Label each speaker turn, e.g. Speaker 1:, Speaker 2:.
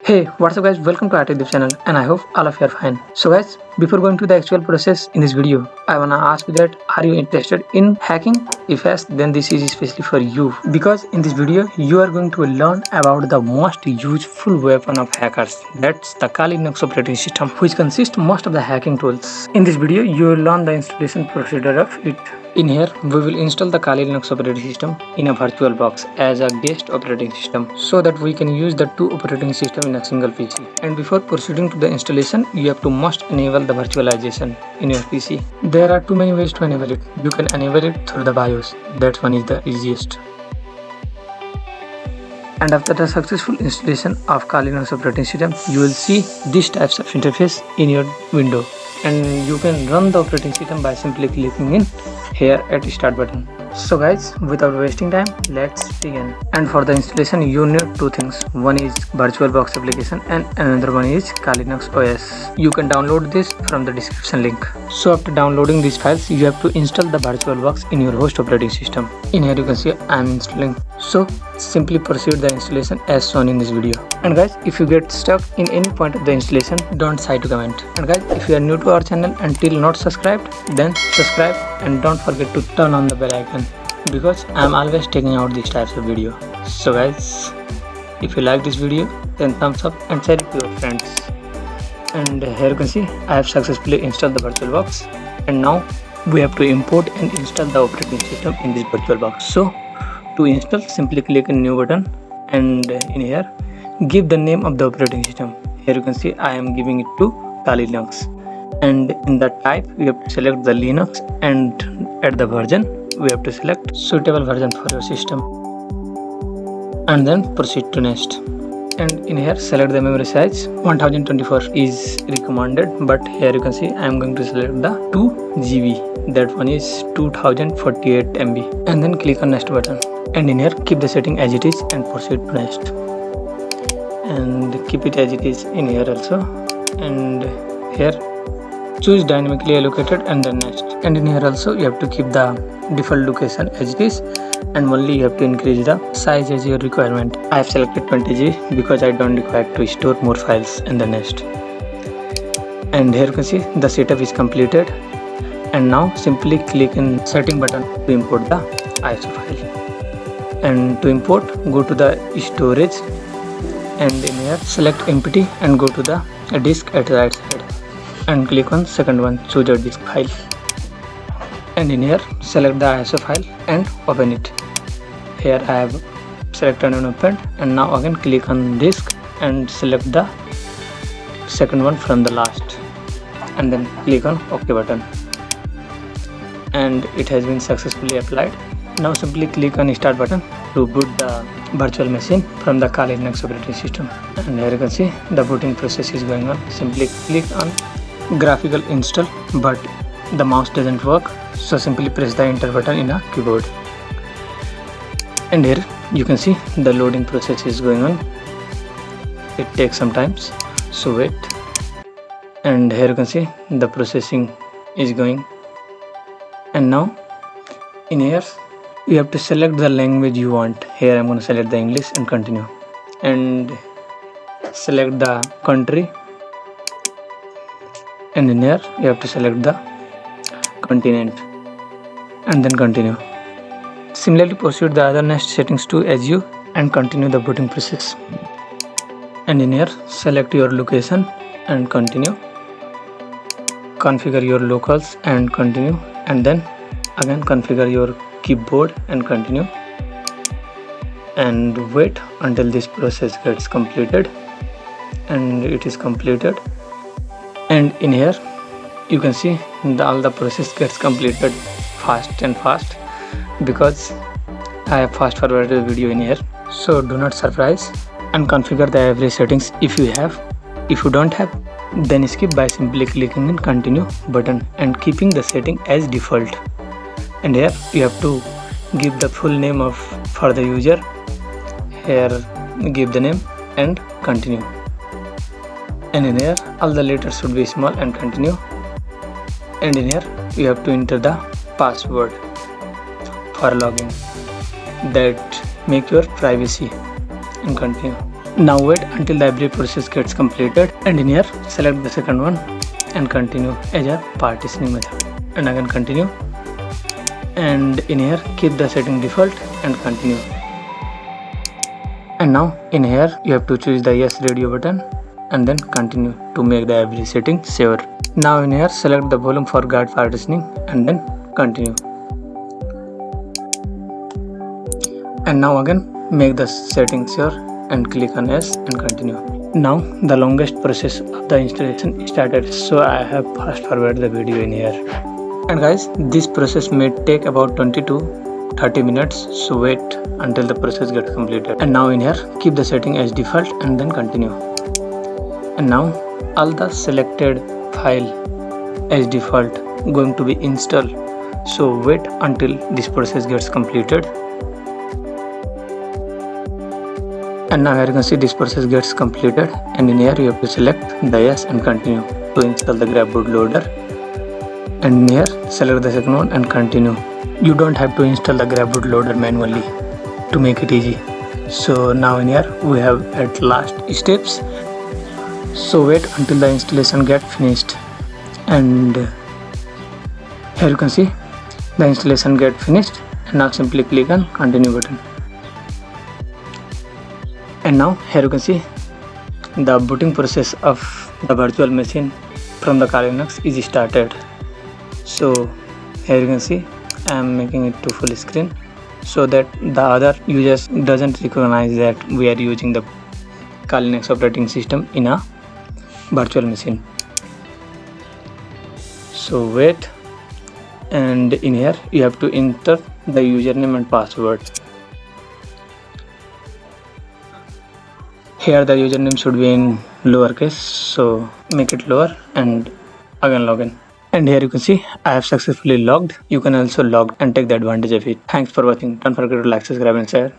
Speaker 1: Hey, what's up guys, welcome to YouTube channel and I hope all of you are fine. So guys, before going to the actual process in this video, I wanna ask you that are you interested in hacking? If yes, then this is especially for you because in this video you are going to learn about the most useful weapon of hackers, that's the Kali Linux operating system, which consists most of the hacking tools. In this video you will learn the installation procedure of it. In here, we will install the Kali Linux operating system in a virtual box as a guest operating system so that we can use the two operating systems in a single PC. And before proceeding to the installation, you have to must enable the virtualization in your PC. There are too many ways to enable it. You can enable it through the BIOS. That one is the easiest. And after the successful installation of Kali Linux operating system, you will see these types of interface in your window. And you can run the operating system by simply clicking in here at start button. So guys, without wasting time, let's begin. And for the installation you need two things. One is VirtualBox application and another one is Kali Linux OS. You can download this from the description link. So after downloading these files, you have to install the VirtualBox in your host operating system. In here you can see I am installing. So simply proceed the installation as shown in this video. And guys, if you get stuck in any point of the installation, don't hesitate to comment. And guys, if you are new to our channel and still not subscribed, then subscribe and don't forget to turn on the bell icon because I am always taking out these types of video. So guys, if you like this video, then thumbs up and share it to your friends. And here you can see I have successfully installed the VirtualBox, and now we have to import and install the operating system in this VirtualBox. So to install, simply click on new button and in here give the name of the operating system. Here you can see I am giving it to Kali Linux, and in the type we have to select the Linux, and at the version we have to select suitable version for your system and then proceed to next. And in here select the memory size. 1024 is recommended, but here you can see I am going to select the 2 GB, that one is 2048 MB, and then click on next button. And in here keep the setting as it is and proceed to next, and keep it as it is in here also. And here choose dynamically allocated and then next. And in here also you have to keep the default location as it is, and only you have to increase the size as your requirement. I have selected 20 GB because I don't require to store more files in the next. And here you can see the setup is completed, and now simply click in setting button to import the ISO file. And to import, go to the storage, and in here select empty and go to the disk at the right side and click on second one, choose your disk file, and in here select the ISO file and open it. Here I have selected and opened, and now again click on disk and select the second one from the last, and then click on OK button, and it has been successfully applied. Now simply click on start button to boot the virtual machine from the Kali Linux operating system. And here you can see the booting process is going on. Simply click on graphical install, but the mouse doesn't work, so simply press the enter button in a keyboard. And here you can see the loading process is going on. It takes some time, so wait. And here you can see the processing is going. And now in here you have to select the language you want. Here I'm going to select the English and continue, and select the country, and in here you have to select the continent and then continue. Similarly proceed the other next settings too as you, and continue the booting process. And in here select your location and continue, configure your locals and continue, and then again configure your keyboard and continue, and wait until this process gets completed. And it is completed, and in here you can see all the process gets completed fast and fast because I have fast forwarded the video in here. So do not surprise and configure the average settings if you have. If you don't have, then skip by simply clicking in continue button and keeping the setting as default. And here you have to give the full name of for the user. Here give the name and continue, and in here all the letters should be small and continue. And in here you have to enter the password for login that make your privacy and continue. Now wait until the every process gets completed, and in here select the second one and continue as a partitioning method, and again continue, and in here keep the setting default and continue. And now in here you have to choose the yes radio button and then continue to make the every setting sure. Now in here select the volume for guide partitioning and then continue. And now again make the setting sure and click on yes and continue. Now the longest process of the installation started, so I have fast forward the video in here. And guys, this process may take about 20 to 30 minutes, so wait until the process gets completed. And now in here keep the setting as default and then continue. And now all the selected file as default going to be installed, so wait until this process gets completed. And now here you can see this process gets completed, and in here you have to select the yes and continue to install the grab bootloader, and in here select the second one and continue. You don't have to install the grab bootloader manually to make it easy. So now in here we have at last steps, so wait until the installation get finished, and here you can see the installation get finished, and now simply click on continue button. And now here you can see the booting process of the virtual machine from the Kali Linux is started. So here you can see I am making it to full screen so that the other users doesn't recognize that we are using the Kali Linux operating system in a virtual machine. So wait, and in here you have to enter the username and password. Here the username should be in lowercase, so make it lower and again login. And here you can see I have successfully logged. You can also log and take the advantage of it. Thanks for watching. Don't forget to like, subscribe and share.